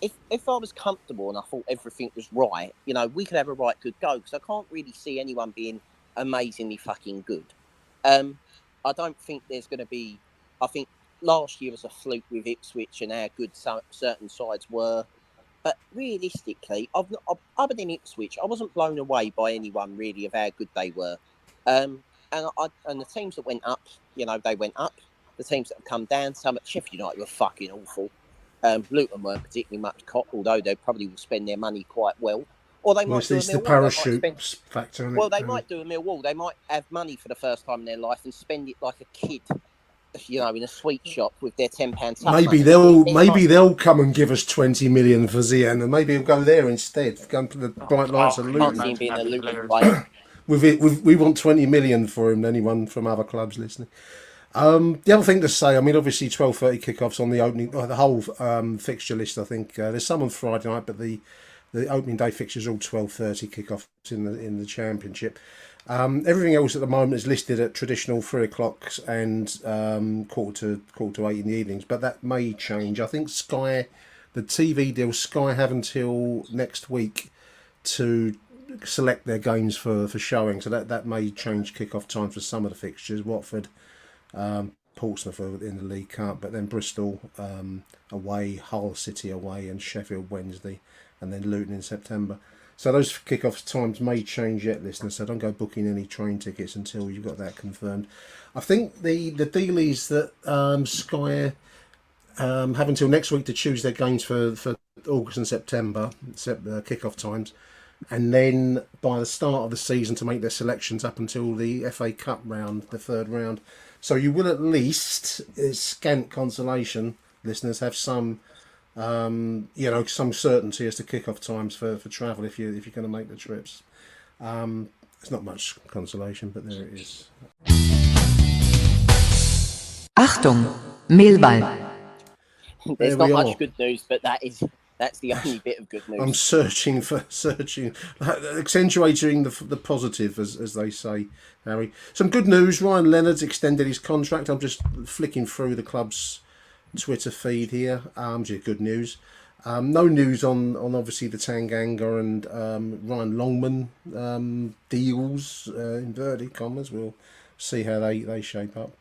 if I was comfortable and I thought everything was right, you know, we could have a right good go, because I can't really see anyone being amazingly fucking good. I don't think there's going to be. I think last year was a fluke with Ipswich and how good certain sides were. But realistically, other than Ipswich, I wasn't blown away by anyone really of how good they were. And the teams that went up, you know, they went up. The teams that have come down, some at Sheffield United were fucking awful. Luton weren't particularly much cop, although they probably will spend their money quite well. Or they might do a Millwall. The parachute factor. Well, they might do a Millwall. They might have money for the first time in their life and spend it like a kid, you know, in a sweet shop with their £10. Maybe they'll come and give us 20 million for Zian, and maybe we'll go there instead. Go to the bright lights of Luton. Can't see him being a Luton player. We want 20 million for him. Anyone from other clubs listening? The other thing to say, I mean, obviously 12:30 kickoffs on the opening, the whole fixture list. I think there's some on Friday night, but the opening day fixtures are all 12:30 kickoffs in the Championship. Everything else at the moment is listed at traditional 3 o'clock and quarter to 8 in the evenings, but that may change. I think Sky, the TV deal, Sky have until next week to select their games for showing, so that may change kickoff times for some of the fixtures. Watford Portsmouth in the League Cup, but then Bristol away, Hull City away, and Sheffield Wednesday, and then Luton in September. So those kick-off times may change yet, listeners, so don't go booking any train tickets until you've got that confirmed. I think the deal is that Sky have until next week to choose their games for August and September, kick-off times, and then by the start of the season to make their selections up until the FA Cup round, the third round. So you will at least, scant consolation, listeners, have some some certainty as to kick-off times for travel if you're going to make the trips. It's not much consolation, but there it is. Achtung, Millwall. There's not much good news, but that's the only bit of good news. I'm searching, accentuating the positive, as they say, Harry. Some good news. Ryan Leonard's extended his contract. I'm just flicking through the club's Twitter feed here. Good news. No news on obviously the Tanganga and Ryan Longman deals, inverted commas. We'll see how they shape up.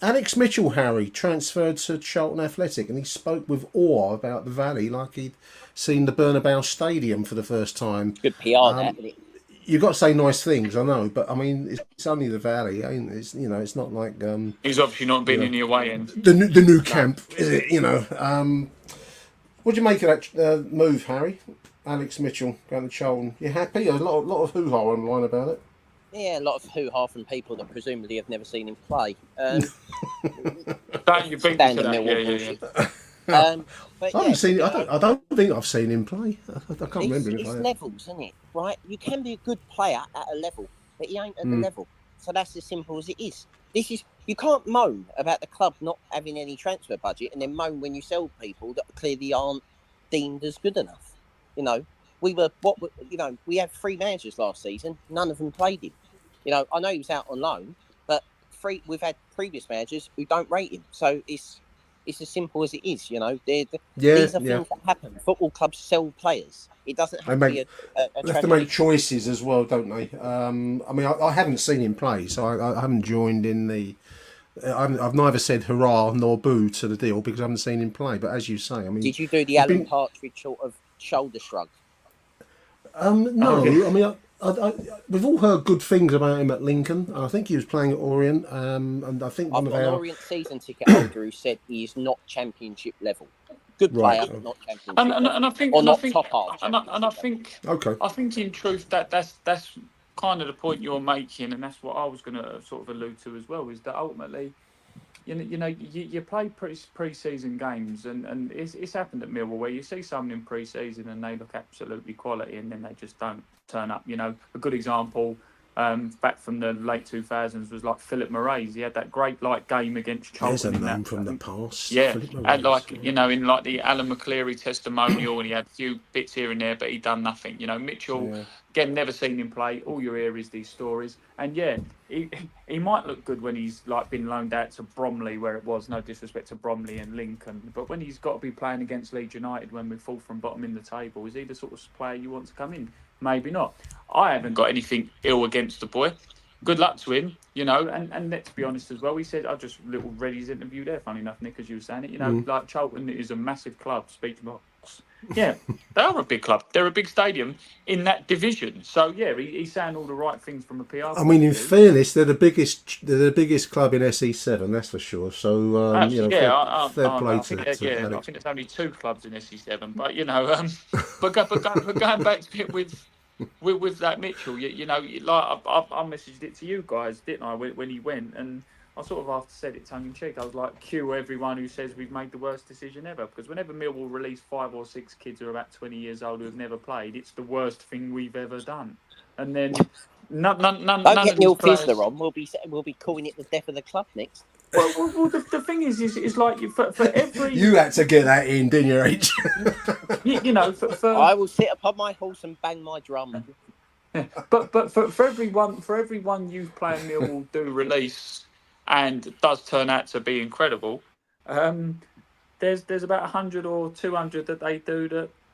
Alex Mitchell, Harry, transferred to Charlton Athletic, and he spoke with awe about the Valley like he'd seen the Bernabeu Stadium for the first time. Good PR, that, isn't it? You've got to say nice things, I know, but I mean, it's only the Valley, ain't it? It's not like he's obviously not been in the away end. The new camp, is it? What do you make of that move, Harry? Alex Mitchell going to Charlton. You happy? A lot of hoo-ha online about it. Yeah, a lot of hoo-ha from people that presumably have never seen him play. Don't you think so? But I haven't seen. I don't think I've seen him play. I can't remember him playing. It's levels, isn't it? Right? You can be a good player at a level, but he ain't at the level. So that's as simple as it is. You can't moan about the club not having any transfer budget, and then moan when you sell people that clearly aren't deemed as good enough. We had 3 managers last season. None of them played him. I know he was out on loan, but we've had previous managers who don't rate him. So it's as simple as it is. These are things that happen. Football clubs sell players. It doesn't have to be a they have to make choices as well, don't they? I haven't seen him play, so I haven't joined in the. I've neither said hurrah nor boo to the deal because I haven't seen him play. But as you say, did you do the Alan Partridge sort of shoulder shrug? No, we've all heard good things about him at Lincoln. I think he was playing at Orient, and I think I've got an Orient season ticket holder who said he is not championship level. Good player, but not championship. And I think, or and not I think, top half. and I think, okay. I think in truth that's kind of the point you're making, and that's what I was going to sort of allude to as well. Is that ultimately, you play pre-season games, and it's happened at Millwall where you see someone in pre-season and they look absolutely quality, and then they just don't turn up. A good example back from the late 2000s was like Philip Moraes. He had that great game against Charlton. There's a name from the past. Yeah, and in the Alan McCleary testimonial, and he had a few bits here and there, but he done nothing. Mitchell, again, never seen him play. All you hear is these stories, and he might look good when he's been loaned out to Bromley, where it was no disrespect to Bromley and Lincoln, but when he's got to be playing against Leeds United when we fall from bottom in the table, is he the sort of player you want to come in? Maybe not. I haven't got anything ill against the boy. Good luck to him, and let's be honest as well. We said, I just little read his interview there, funny enough, Nick, as you were saying it, Charlton is a massive club, speech box. Yeah, they are a big club. They're a big stadium in that division. So he's saying all the right things from a PR. I mean, in fairness, they're the biggest club in SE7, that's for sure. So fair play to Alex. I think there's only 2 clubs in SE7, but but going back to it with that Mitchell, I messaged it to you guys, didn't I, when he went, and I sort of after said it tongue in cheek. I was like, cue everyone who says we've made the worst decision ever, because whenever Millwall release 5 or 6 kids who are about 20 years old who have never played, it's the worst thing we've ever done. And then none Don't get Neil Fizzler on. We'll be calling it the death of the club next. Well, the thing is like for every you had to get that in, didn't you, H? For I will sit upon my horse and bang my drum. But for everyone youth player Millwall do release and does turn out to be incredible, there's about 100 or 200 that they do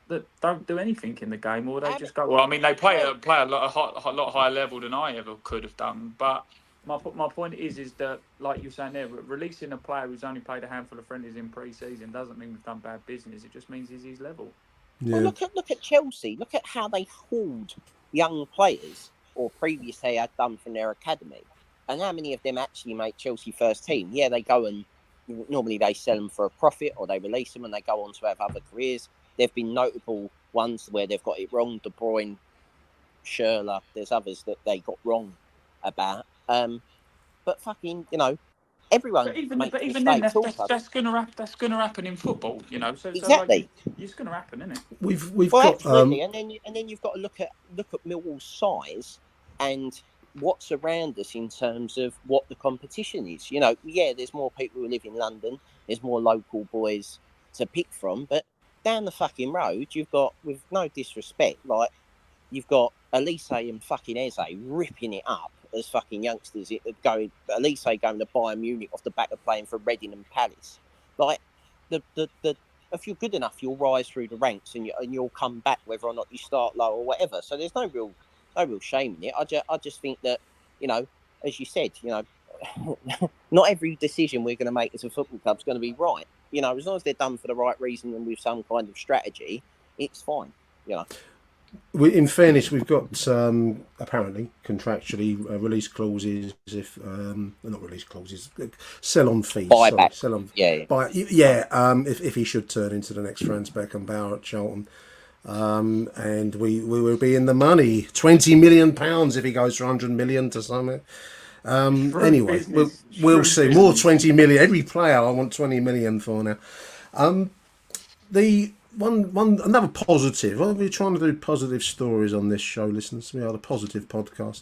that don't do anything in the game, or they just go. Well, I mean, they play a lot higher level than I ever could have done, but my point is that, like you're saying there, releasing a player who's only played a handful of friendlies in pre-season doesn't mean we've done bad business. It just means he's his level. Yeah. Well, look at Chelsea. Look at how they hauled young players, or previously had done from their academy, and how many of them actually make Chelsea first team. Yeah, they go and normally they sell them for a profit, or they release them and they go on to have other careers. There've been notable ones where they've got it wrong. De Bruyne, Schürrle, there's others that they got wrong about. But fucking, everyone makes But even mistakes. then, that's gonna happen in football, So Exactly. it's gonna happen, isn't it? We've Well, got absolutely, and then you've got to look at Millwall's size and what's around us in terms of what the competition is. Yeah, there's more people who live in London. There's more local boys to pick from, but down the fucking road, you've got, with no disrespect, like you've got Elise and fucking Eze ripping it up as fucking youngsters. Elise going to Bayern Munich off the back of playing for Reading and Palace. Like the if you're good enough, you'll rise through the ranks and you'll come back, whether or not you start low or whatever. So there's no real shame in it. I just think that, as you said, not every decision we're going to make as a football club is going to be right. As long as they're done for the right reason and with some kind of strategy, it's fine. In fairness, we've got apparently contractually release clauses. If not release clauses, sell-on fees. Buyback. Sell-on. Yeah. If he should turn into the next Franz Beckenbauer at Charlton, and we will be in the money. £20 million if he goes for 100 million to somewhere. Anyway, we'll see. More 20 million. Every player I want 20 million for now. The another positive. We're trying to do positive stories on this show, listeners. We are the positive podcast.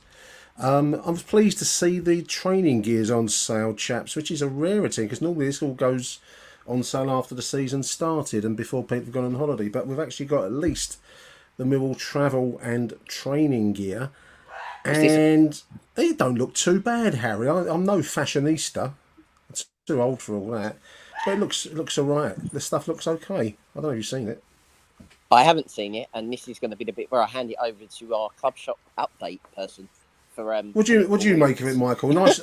I was pleased to see the training gears on sale, chaps, which is a rarity because normally this all goes on sale after the season started and before people have gone on holiday. But we've actually got at least the Millwall travel and training gear. And it don't look too bad, Harry. I'm no fashionista. It's too old for all that. But it looks all right. The stuff looks okay. I don't know if you've seen it. I haven't seen it, and this is going to be the bit where I hand it over to our club shop update person. For what do you make of it, Michael? Nice.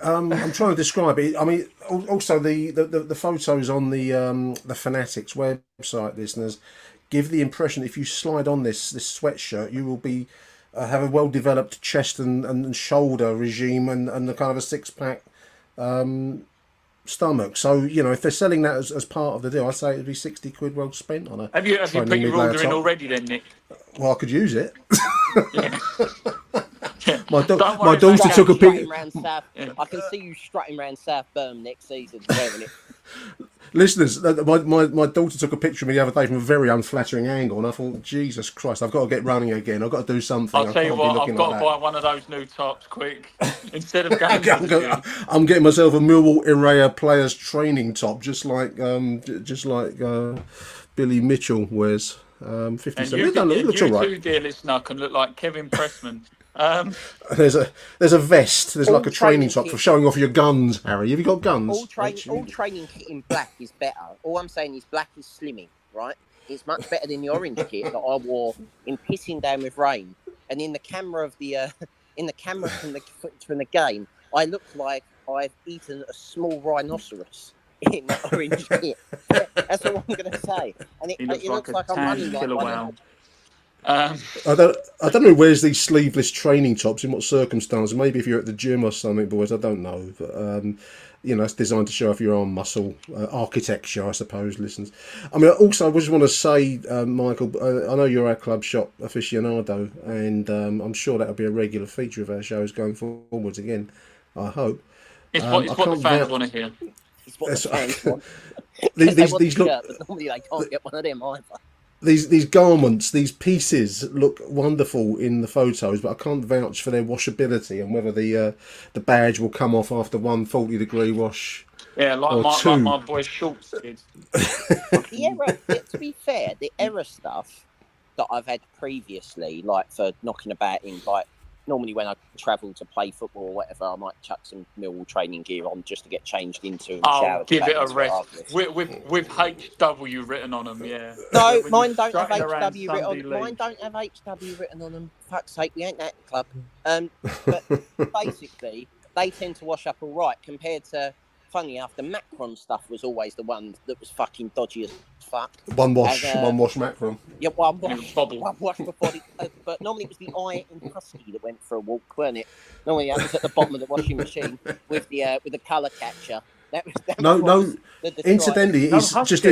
I'm trying to describe it. I mean, also the photos on the Fanatics website, listeners, give the impression if you slide on this sweatshirt, you will be have a well developed chest and shoulder regime and the kind of a 6-pack. Stomach. So if they're selling that as part of the deal, I say it'd be £60 well spent on it. Have you put your order in already then, Nick? Well, I could use it. Yeah. My daughter took a picture. I can see you strutting around South Birmingham next season wearing it. Listeners, my daughter took a picture of me the other day from a very unflattering angle, and I thought, Jesus Christ, I've got to get running again. I've got to do something. I'll tell you what, I've got to buy one of those new tops quick instead of going to the gym. I'm getting myself a Millwall Irrea players training top, just like Billy Mitchell wears. 57. And it looks all right. You too, dear listener, can look like Kevin Pressman. There's a vest. There's like a training top for showing off your guns, Harry. Have you got guns? All training kit in black is better. All I'm saying is black is slimming, right? It's much better than the orange kit that I wore in pissing down with rain. And in the camera of the from the game, I looked like I've eaten a small rhinoceros in that orange kit. That's all I'm going to say. And it looks like I'm running like one. I don't know where's these sleeveless training tops, in what circumstances. Maybe if you're at the gym or something, boys. I don't know, but it's designed to show off your arm muscle, architecture, I suppose. Listeners, I mean, also I just want to say, Michael, I know you're our club shop aficionado, and I'm sure that'll be a regular feature of our shows going forwards again. I hope. It's what the fans want to hear. It's what the fans want. These look. But normally they can't get one of them either. These garments, these pieces look wonderful in the photos, but I can't vouch for their washability and whether the badge will come off after 1 40-degree wash. Yeah, like my boy's shorts did. To be fair, the error stuff that I've had previously, like for knocking about in like normally when I travel to play football or whatever, I might chuck some Millwall training gear on just to get changed into and shower. Give it a rest. With HW written on them, yeah. No, mine don't have strutting around HW written on. Sunday Mine League. don't have HW written on them. Fuck's sake, we ain't that club. But basically, they tend to wash up all right compared to. Funny enough, the Macron stuff was always the one that was fucking dodgy as fuck. One wash Macron. Yeah, one wash before but normally it was the eye and husky that went for a walk, weren't it? Normally that was at the bottom of the washing machine with the colour catcher. No. Incidentally, it's Husky, just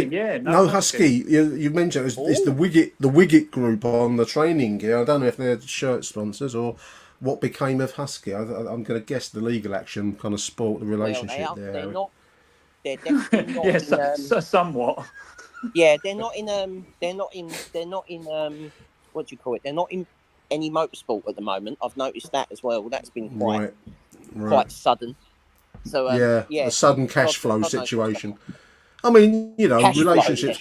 no Husky. You mentioned it's the Wicket group on the training gear. I don't know if they're shirt sponsors or what became of Husky. I'm going to guess the legal action kind of spoilt the relationship there. They're not. They're definitely not. Yes, somewhat. Yeah, they're not in. What do you call it? They're not in any motorsport at the moment. I've noticed that as well. That's been quite sudden. So a sudden cash flow situation. I mean, relationships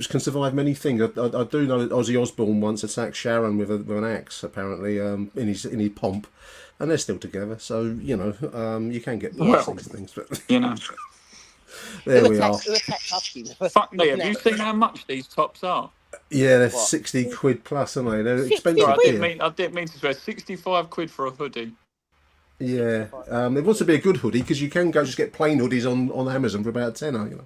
can survive many things. I do know that Ozzy Osbourne once attacked Sharon with an axe, apparently, in his pomp, and they're still together. So you can get past these things, but there we are. Fuck me! Have you seen how much these tops are? Yeah, they're £60 plus, aren't they? They're expensive. I didn't mean to swear. £65 for a hoodie. Yeah, it wants to be a good hoodie because you can go just get plain hoodies on Amazon for about £10.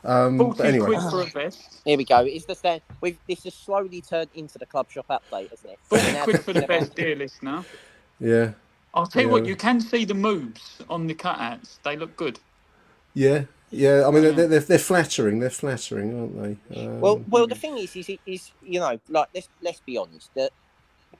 But anyway, £40 for a vest. Here we go. It's the stand. This has slowly turned into the club shop update, hasn't it? £40 for the best, dear listener. Yeah. I'll tell you what. You can see the moves on the cutouts. They look good. Yeah. Yeah, I mean they're flattering. They're flattering, aren't they? Well, the thing is let's be honest. That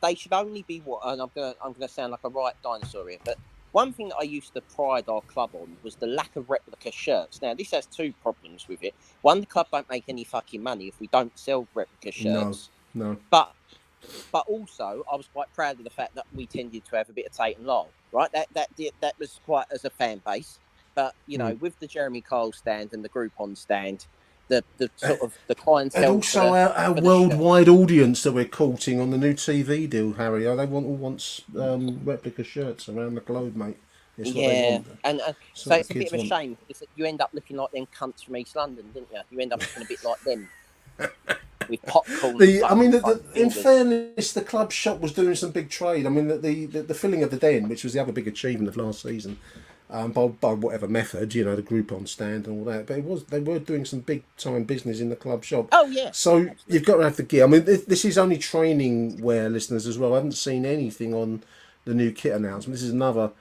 they should only be what, and I'm gonna sound like a right dinosaur here, but one thing that I used to pride our club on was the lack of replica shirts. Now this has two problems with it. One, the club don't make any fucking money if we don't sell replica shirts. No. But also, I was quite proud of the fact that we tended to have a bit of Tate and Lyle, right? That was quite as a fan base. But with the Jeremy Kyle stand and the Groupon stand, the sort of the clientele, and also our worldwide audience that we're courting on the new TV deal, Harry. They want replica shirts around the globe, mate. It's what they want. And so it's a bit of a shame. You end up looking like them cunts from East London, didn't you? You end up looking a bit like them. With popcorn. In fairness, the club shop was doing some big trade. I mean, the filling of the den, which was the other big achievement of last season, by whatever method, the Groupon stand and all that. But they were doing some big time business in the club shop. Oh yeah. So you've got to have the gear. I mean, this is only training wear, listeners, as well. I haven't seen anything on the new kit announcement. This is another,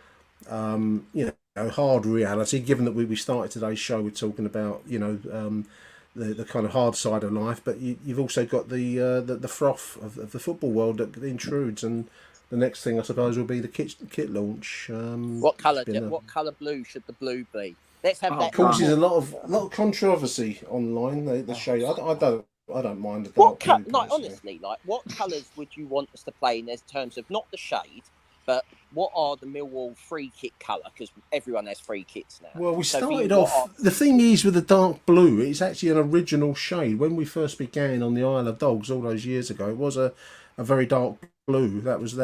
hard reality. Given that we started today's show with talking about, the kind of hard side of life, but you've also got the froth of the football world that intrudes, and the next thing I suppose will be the kit launch. What colour blue should the blue be? Let's have that. Of course, there's a lot of controversy online. The shade. I don't mind the dark blue. Honestly, what colours would you want us to play in terms of not the shade, but what are the Millwall free kit colour? Because everyone has free kits now. Well, we started off. The thing is with the dark blue, it's actually an original shade. When we first began on the Isle of Dogs all those years ago, it was a very dark blue. That was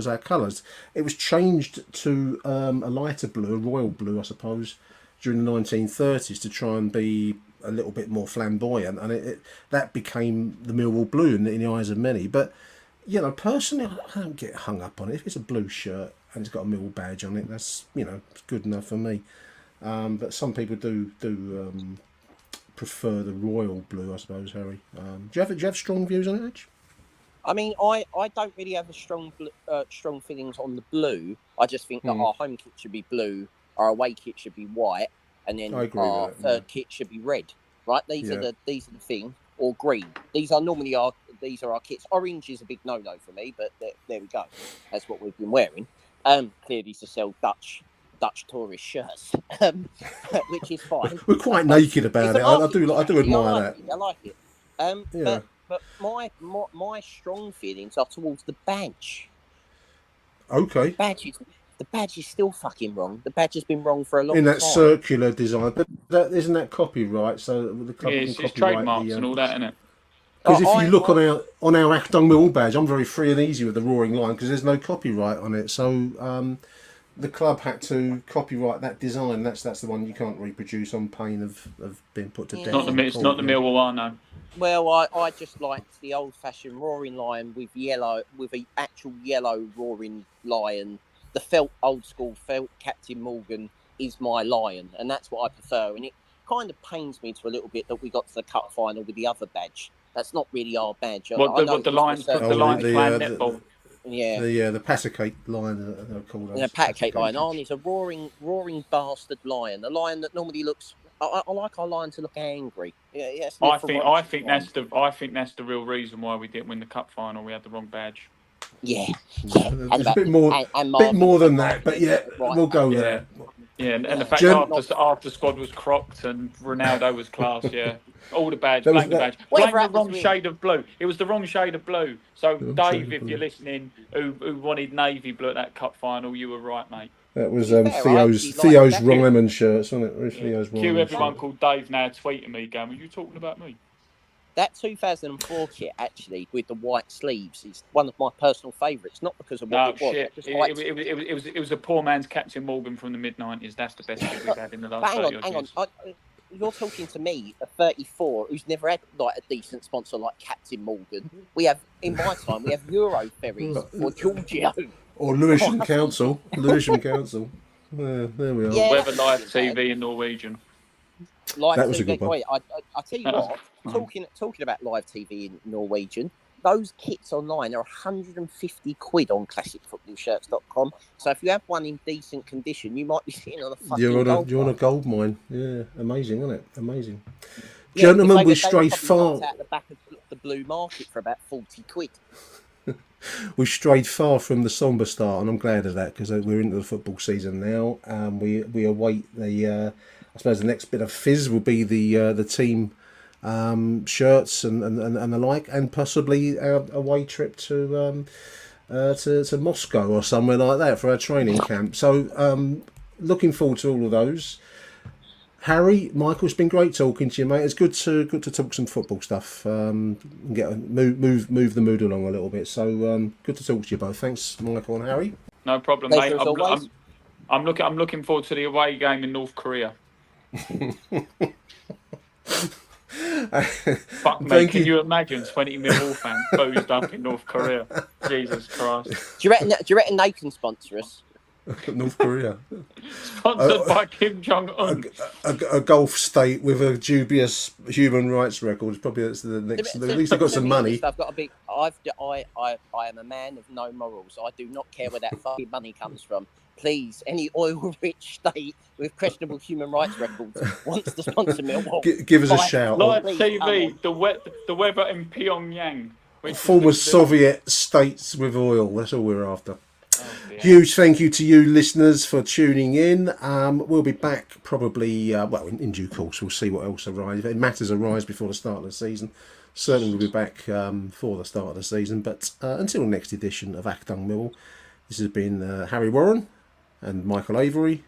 our colours. It was changed to a lighter blue, a royal blue, I suppose, during the 1930s to try and be a little bit more flamboyant, and that became the Millwall blue in the eyes of many. But personally, I don't get hung up on it. If it's a blue shirt and it's got a Millwall badge on it, that's it's good enough for me. But some people do prefer the royal blue, I suppose. Harry, do you have strong views on it, Edge? I mean, I don't really have a strong feelings on the blue. I just think that our home kit should be blue, our away kit should be white, and then our third kit should be red. Right? These are the thing, or green. These are our kits. Orange is a big no-no for me, but there we go. That's what we've been wearing. Clearly to sell Dutch tourist shirts, which is fine. We're quite naked about it. I do admire that. I like it. But my strong feelings are towards the badge. Okay. The badge is still fucking wrong. The badge has been wrong for a long time. In that circular design, but isn't that copyright? So the club can it's copyright trademarks and all that, isn't it? Because if you look on our Achtung Millwall badge, I'm very free and easy with the Roaring Lion because there's no copyright on it. So the club had to copyright that design. That's the one you can't reproduce on pain of being put to death. It's not the Millwall one, no. Well, I just liked the old-fashioned Roaring Lion with an actual yellow Roaring Lion. The old school felt Captain Morgan is my lion, and that's what I prefer. And it kind of pains me to a little bit that we got to the cup final with the other badge. That's not really our badge. The Lions playing netball. The Patacake lion, they're called. Yeah, Patacake lion. Arnie's a roaring bastard lion. A lion that normally looks. I like our lion to look angry. Yeah, I think that's the real reason why we didn't win the cup final. We had the wrong badge. Yeah. There's a bit more than that, but yeah, we'll go there. Yeah, and the fact that after squad was cropped and Ronaldo was class, yeah. All the badge, blank the badge. Blank the wrong shade of blue. It was the wrong shade of blue. So, Dave, if you're listening, who wanted navy blue at that cup final, you were right, mate. That was Theo's Ryman shirts, wasn't it? Theo's Cue everyone called Dave now tweeting me going, were you talking about me? That 2004 kit, actually, with the white sleeves, is one of my personal favourites. Not because of what it was. It was a poor man's Captain Morgan from the mid-90s. That's the best kit we've had in the last 30 years. Hang on. You're talking to me, a 34, who's never had like a decent sponsor like Captain Morgan. We have, in my time, we have Euro ferries or Giorgio. Or Lewisham Council. There we are. Yeah, Weather Live TV in Norwegian. That was a good one. I tell you what, talking about live TV in Norwegian, those kits online are 150 quid on classicfootballshirts.com. So if you have one in decent condition, you might be sitting on a fucking You're on a gold mine. Yeah, amazing, isn't it? Amazing. Yeah, gentlemen, we strayed far. Out the back of the blue market for about 40 quid. We strayed far from the sombre start, and I'm glad of that because we're into the football season now. We await I suppose the next bit of fizz will be the team shirts and the like, and possibly our away trip to Moscow or somewhere like that for our training camp. So looking forward to all of those. Harry, Michael, it's been great talking to you, mate. It's good to talk some football stuff. Move the mood along a little bit. So good to talk to you both. Thanks, Michael and Harry. No problem, mate. I'm looking forward to the away game in North Korea. Fuck me, can you imagine 20 Millwall fans boozed up in North Korea? Jesus Christ. Do you reckon they can sponsor us? North Korea. Sponsored by Kim Jong-un. A Gulf state with a dubious human rights record. Probably that's the next. At least they've got some money. I've got a big. I am a man of no morals. I do not care where that fucking money comes from. Please, any oil-rich state with questionable human rights records wants to sponsor Millwall. Give us a shout. Live TV, the weather in Pyongyang. Former Soviet states with oil. That's all we're after. Huge thank you to you listeners for tuning in. We'll be back probably, in due course. We'll see what else arrives. If matters arise before the start of the season, certainly we'll be back for the start of the season. But until next edition of Achtung Millwall, this has been Harry Warren and Michael Avery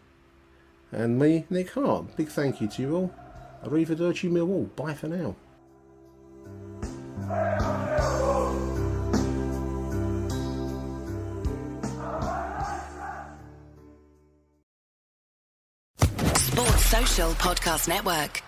and me, Nick Hart. Big thank you to you all. Arrivederci Millwall. Bye for now. Sports Social Podcast Network.